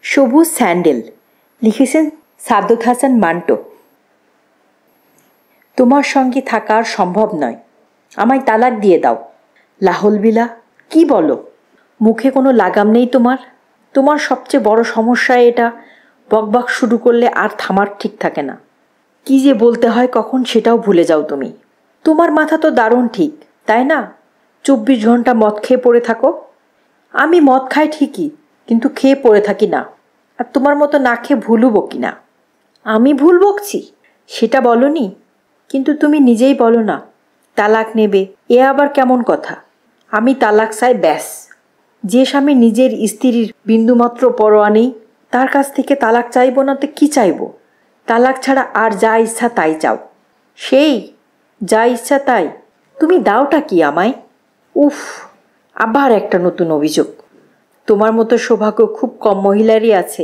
সবুজ স্যান্ডেল, লিখেছেন সাদ্দাত হাসান মান্টো। তোমার সঙ্গে থাকা আর সম্ভব নয়, আমায় তালাক দিয়ে দাও। লাহল বিলা, কি বলো? মুখে কোনো লাগাম নেই তোমার? তোমার সবচেয়ে বড় সমস্যা এটা, বকবক শুরু করলে আর থামার ঠিক থাকে না। কি যে বলতে হয় কখন সেটাও ভুলে যাও তুমি। তোমার মাথা তো দারুণ ঠিক, তাই না? 24 ঘন্টা মদ খেয়ে পড়ে থাকো। আমি মদ খাই ঠিকই, কিন্তু খেয়ে পড়ে থাকি না। আর তোমার মতো না খেয়ে ভুলও বকি না। আমি ভুল বকছি সেটা বলনি, কিন্তু তুমি নিজেই বলো না তালাক নেবে। এ আবার কেমন কথা? আমি তালাক চাই, ব্যাস। যে স্বামী নিজের স্ত্রীর বিন্দুমাত্র পরোয়া নেই, তার কাছ থেকে তালাক চাইব না তো কি চাইব? তালাক ছাড়া আর যা ইচ্ছা তাই চাও। সেই যা ইচ্ছা তাই? তুমি দাওটা কি আমায়? উফ, আবার একটা নতুন অভিযোগ। তোমার মতো সৌভাগ্য খুব কম মহিলারই আছে।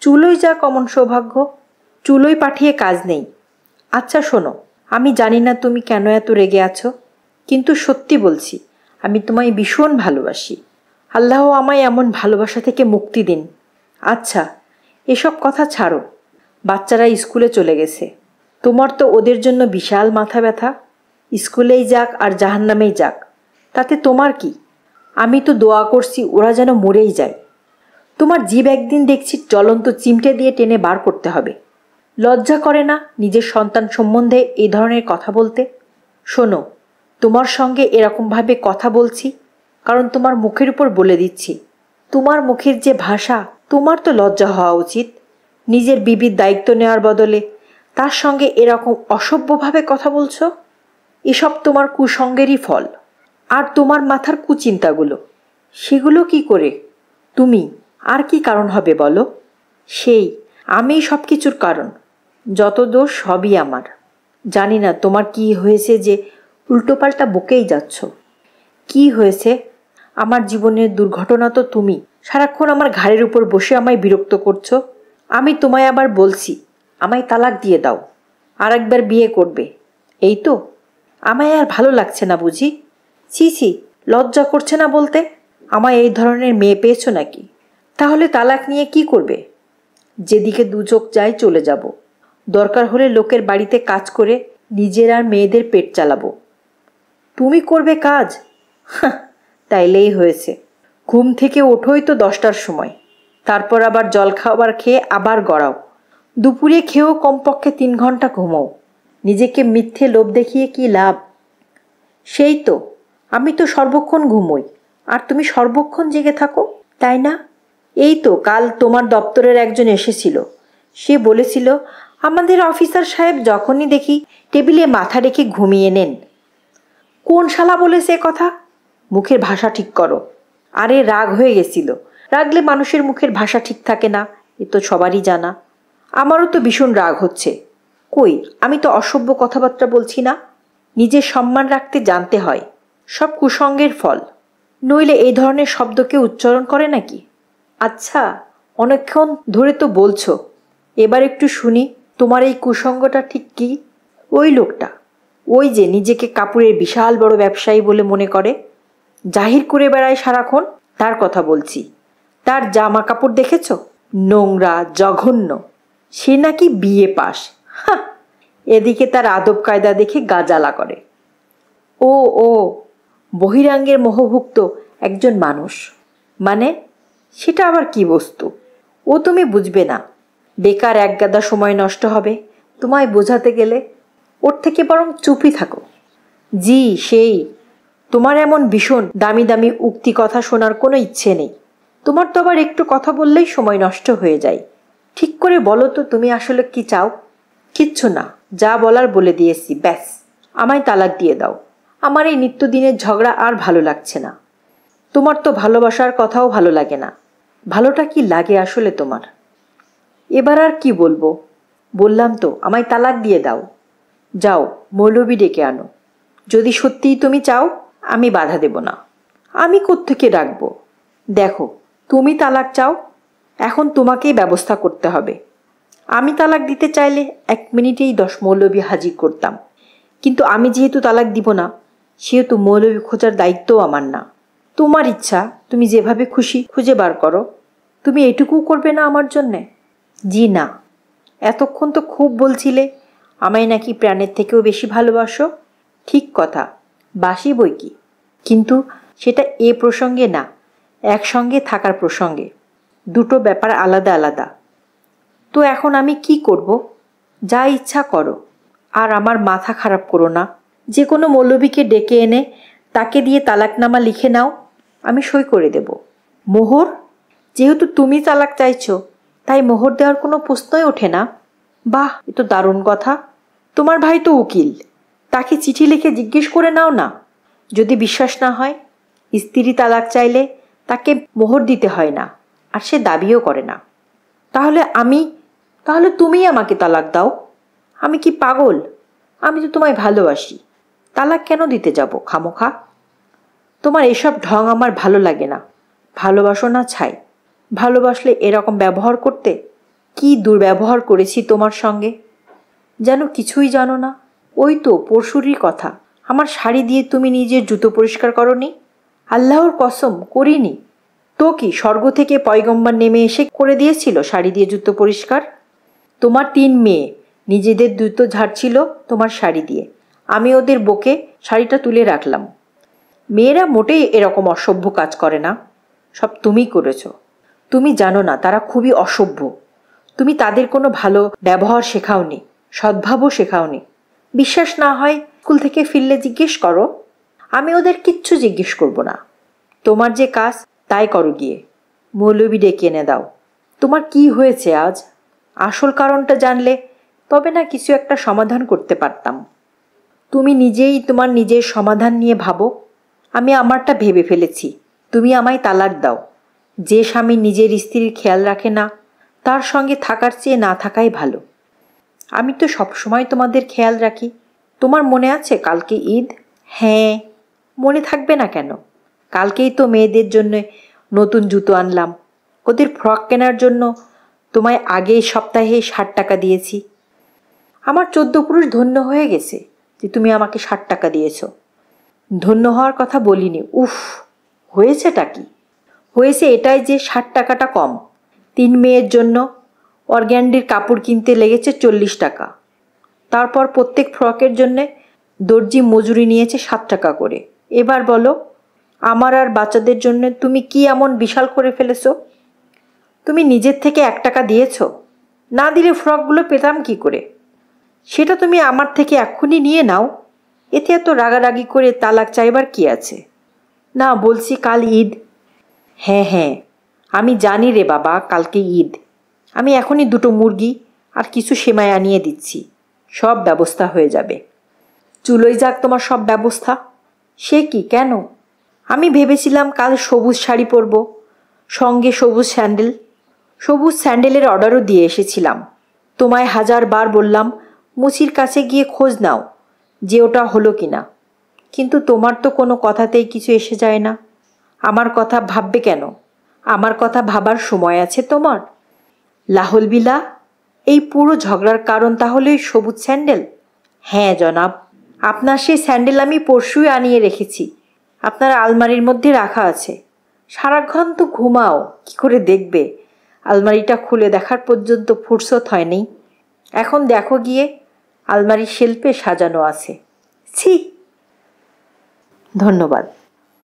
চুলোই যা কমন সৌভাগ্য, চুলোই পাঠিয়ে কাজ নেই। আচ্ছা শোনো, আমি জানি না তুমি কেন এত রেগে আছো, কিন্তু সত্যি বলছি, আমি তোমায় ভীষণ ভালোবাসি। আল্লাহ আমায় এমন ভালোবাসা থেকে মুক্তি দিন। আচ্ছা, এসব কথা ছাড়ো। বাচ্চারা স্কুলে চলে গেছে। তোমার তো ওদের জন্য বিশাল মাথা ব্যথা। স্কুলেই যাক আর জাহান্নামেই যাক, তাতে তোমার কি? আমি তো দোয়া করছি ওরা যেন মরেই যায়। তোমার জীব একদিন দেখছি জ্বলন্ত চিমটে দিয়ে টেনে বার করতে হবে। লজ্জা করে না নিজের সন্তান সম্বন্ধে এই ধরনের কথা বলতে? শোনো, তোমার সঙ্গে এরকমভাবে কথা বলছি কারণ তোমার মুখের উপর বলে দিচ্ছি। তোমার মুখের যে ভাষা, তোমার তো লজ্জা হওয়া উচিত। নিজের বিবির দায়িত্ব নেওয়ার বদলে তার সঙ্গে এরকম অসভ্যভাবে কথা বলছো। এসব তোমার কুসঙ্গেরই ফল। আর তোমার মাথার কুচিন্তাগুলো, সেগুলো কি করে তুমি? আর কি কারণ হবে বলো? সেই আমিই সব কিছুর কারণ। যত দোষ সবই আমার। জানি না তোমার কি হয়েছে যে উল্টোপাল্টা বকেই যাচ্ছ। কি হয়েছে? আমার জীবনের দুর্ঘটনা তো তুমি। সারাক্ষণ আমার ঘাড়ের উপর বসে আমায় বিরক্ত করছো। আমি তোমায় আবার বলছি আমায় তালাক দিয়ে দাও, আর একবার বিয়ে করবে, এই তো? আমায় আর ভালো লাগছে না বুঝি? ছি ছি, লজ্জা করছে না বলতে? আমায় এই ধরনের মেয়ে পেয়েছো নাকি? তাহলে তালাক নিয়ে কি করবে? যেদিকে দু চোখ যায় চলে যাব। দরকার হলে লোকের বাড়িতে কাজ করে নিজের আর মেয়েদের পেট চালাবো। তুমি করবে কাজ? তাইলেই হয়েছে। ঘুম থেকে ওঠোই তো 10টার সময়, তারপর আবার জলখাবার খেয়ে আবার গড়াও। দুপুরে খেয়েও কমপক্ষে 3 ঘন্টা ঘুমোও। নিজেকে মিথ্যে লোভ দেখিয়ে কি লাভ? সেই তো, আমি তো সর্বক্ষণ ঘুমোই, আর তুমি সর্বক্ষণ জেগে থাকো, তাই না? এই তো কাল তোমার দপ্তরের একজন এসেছিল। সে বলেছিল আমাদের অফিসার সাহেব যখনই দেখি টেবিলে মাথা রেখে ঘুমিয়ে নেন। কোন শালা বলেছে কথা? মুখের ভাষা ঠিক করো। আরে রাগ হয়ে গেছিল। রাগলে মানুষের মুখের ভাষা ঠিক থাকে না, এ তো সবারই জানা। আমারও তো ভীষণ রাগ হচ্ছে। কই, আমি তো অসভ্য কথাবার্তা বলছি না। নিজের সম্মান রাখতে জানতে হয়, সব কুসঙ্গের ফল। নইলে এই ধরনের শব্দকে উচ্চারণ করে নাকি? আচ্ছা, অনেকক্ষণ ধরে তো বলছো, এবার একটু শুনি তোমার এই কুসঙ্গটা ঠিক কি? ওই লোকটা, ওই যে নিজেকে কাপড়ের বিশাল বড় ব্যবসায়ী বলে মনে করে, জাহির করে বেড়ায় সারাক্ষণ, তার কথা বলছি। তার জামা কাপড় দেখেছো? নোংরা, জঘন্য। সে নাকি বিএ পাস। হ্যাঁ, এদিকে তার আদব কায়দা দেখে গা জ্বালা করে। ও ও, বহিরাঙ্গের মোহভুক্ত একজন মানুষ মানে? সেটা আবার কি বস্তু? ও তুমি বুঝবে না। বেকার একগাদা সময় নষ্ট হবে তোমায় বোঝাতে গেলে। ওর থেকে বরং চুপই থাকো। জি সেই। তোমার এমন ভীষণ দামি দামি উক্তি কথা শোনার কোনো ইচ্ছে নেই। তোমার তো আবার একটু কথা বললেই সময় নষ্ট হয়ে যায়। ঠিক করে বলো তো তুমি আসলে কি চাও? কিচ্ছু না, যা বলার বলে দিয়েছি, ব্যাস। আমায় তালাক দিয়ে দাও। আমার এই নিত্যদিনের ঝগড়া আর ভালো লাগছে না। তোমার তো ভালোবাসার কথাও ভালো লাগে না। ভালোটা কি লাগে আসলে তোমার? এবার আর কি বলবো? বললাম তো আমায় তালাক দিয়ে দাও। যাও, মৌলবি ডেকে আনো। যদি সত্যিই তুমি চাও, আমি বাধা দেব না। আমি কোত্থেকে ডাকবো? দেখো, তুমি তালাক চাও, এখন তোমাকেই ব্যবস্থা করতে হবে। আমি তালাক দিতে চাইলে 1 মিনিটেই 10 মৌলবি হাজির করতাম, কিন্তু আমি যেহেতু তালাক দিব না, সেহেতু মৌলবি খোঁজার দায়িত্বও আমার না। তোমার ইচ্ছা, তুমি যেভাবে খুশি খুঁজে বার করো। তুমি এটুকু করবে না আমার জন্যে? জি না। এতক্ষণ তো খুব বলছিলে আমায় নাকি প্রাণের থেকেও বেশি ভালোবাসো। ঠিক কথা, বাসি বই কি, কিন্তু সেটা এ প্রসঙ্গে না, একসঙ্গে থাকার প্রসঙ্গে। দুটো ব্যাপার আলাদা আলাদা। তো এখন আমি কি করব? যা ইচ্ছা করো, আর আমার মাথা খারাপ করো না। যে কোনো মৌলবীকে ডেকে এনে তাকে দিয়ে তালাকনামা লিখে নাও, আমি সই করে দেব। মোহর? যেহেতু তুমি তালাক চাইছো, তাই মোহর দেওয়ার কোনো প্রশ্নই ওঠে না। বাহ, এ তো দারুণ কথা। তোমার ভাই তো উকিল, তাকে চিঠি লিখে জিজ্ঞেস করে নাও না। যদি বিশ্বাস না হয়, স্ত্রী তালাক চাইলে তাকে মোহর দিতে হয় না, আর সে দাবিও করে না। তাহলে তুমিই আমাকে তালাক দাও। আমি কি পাগল? আমি তো তোমায় ভালোবাসি। তালাক কেন দিতে যাব খামোখা? তোমার এসব ঢং আমার ভালো লাগে না। ভালোবাসো না ছাই। ভালোবাসলে এরকম ব্যবহার করতে? কি দুর্ব্যবহার করেছি তোমার সঙ্গে, যেন কিছুই জানো না। ওই তো পরশুরই কথা, আমার শাড়ি দিয়ে তুমি নিজের জুতো পরিষ্কার করনি। আল্লাহর কসম করিনি। তো কি স্বর্গ থেকে পয়গম্বর নেমে এসে করে দিয়েছিল শাড়ি দিয়ে জুতো পরিষ্কার? তোমার 3 মেয়ে নিজেদের জুতো ঝাড়ছিল তোমার শাড়ি দিয়ে। আমি ওদের বকে শাড়িটা তুলে রাখলাম। মেয়েরা মোটেই এরকম অসভ্য কাজ করে না, সব তুমি করেছ। তুমি জানো না তারা খুবই অসভ্য। তুমি তাদের কোনো ভালো ব্যবহার শেখাওনি, সদ্ভাবও শেখাওনি। বিশ্বাস না হয় স্কুল থেকে ফিরলে জিজ্ঞেস করো। আমি ওদের কিচ্ছু জিজ্ঞেস করব না। তোমার যে কাজ তাই করো গিয়ে। মৌলবি ডেকে এনে দাও। তোমার কি হয়েছে আজ? আসল কারণটা জানলে তবে না কিছু একটা সমাধান করতে পারতাম। তুমি নিজেই তোমার নিজের সমাধান নিয়ে ভাবো। আমি আমারটা ভেবে ফেলেছি। তুমি আমায় তালাক দাও। যে স্বামী নিজের স্ত্রীর খেয়াল রাখে না, তার সঙ্গে থাকার চেয়ে না থাকাই ভালো। আমি তো সবসময় তোমাদের খেয়াল রাখি। তোমার মনে আছে কালকে ঈদ? হ্যাঁ, মনে থাকবে না কেন? কালকেই তো মেয়েদের জন্য নতুন জুতো আনলাম। ওদের ফ্রক কেনার জন্য তোমায় আগের সপ্তাহে 60 টাকা দিয়েছি। আমার 14 পুরুষ ধন্য হয়ে গেছে যে তুমি আমাকে 60 টাকা দিয়েছ। ধন্য হওয়ার কথা বলিনি। উফ, হয়েছেটা কি? হয়েছে এটাই যে 60 টাকাটা কম। 3 মেয়ের জন্য অর্গ্যান্ডির কাপড় কিনতে লেগেছে 40 টাকা। তারপর প্রত্যেক ফ্রকের জন্যে দর্জি মজুরি নিয়েছে 7 টাকা করে। এবার বলো, আমার আর বাচ্চাদের জন্য তুমি কি এমন বিশাল করে ফেলেছো? তুমি নিজের থেকে 1 টাকা দিয়েছ? না দিলে ফ্রকগুলো পেতাম কি করে? সেটা তুমি আমার থেকে এক্ষুনি নিয়ে নাও। এতে এত রাগারাগি করে তালাক চাইবার কি আছে? না, বলছি কাল ঈদ। হ্যাঁ হ্যাঁ, আমি জানি রে বাবা, কালকে ঈদ। আমি এখনই 2টো মুরগি আর কিছু সেমাই আনিয়ে দিচ্ছি, সব ব্যবস্থা হয়ে যাবে। চুলোই যাক তোমার সব ব্যবস্থা। সে কি, কেন? আমি ভেবেছিলাম কাল সবুজ শাড়ি পরব, সঙ্গে সবুজ স্যান্ডেল। সবুজ স্যান্ডেলের অর্ডারও দিয়ে এসেছিলাম। তোমায় 1000 বার বললাম মুচির কাছে গিয়ে খোঁজ নাও যে ওটা হলো কিনা, কিন্তু তোমার তো কোনো কথাতেই কিছু এসে যায় না। আমার কথা ভাববে কেন? আমার কথা ভাবার সময় আছে তোমার? লাহল বিলা, এই পুরো ঝগড়ার কারণ তাহলে ওই সবুজ স্যান্ডেল? হ্যাঁ জনাব, আপনার সেই স্যান্ডেল আমি পরশুই আনিয়ে রেখেছি, আপনার আলমারির মধ্যে রাখা আছে। সারাক্ষণ তো ঘুমাও, কি করে দেখবে? আলমারিটা খুলে দেখার পর্যন্ত ফুরসত হয়নি। এখন দেখো গিয়ে, আলমারির শেলফে সাজানো আছে। ছি। ধন্যবাদ।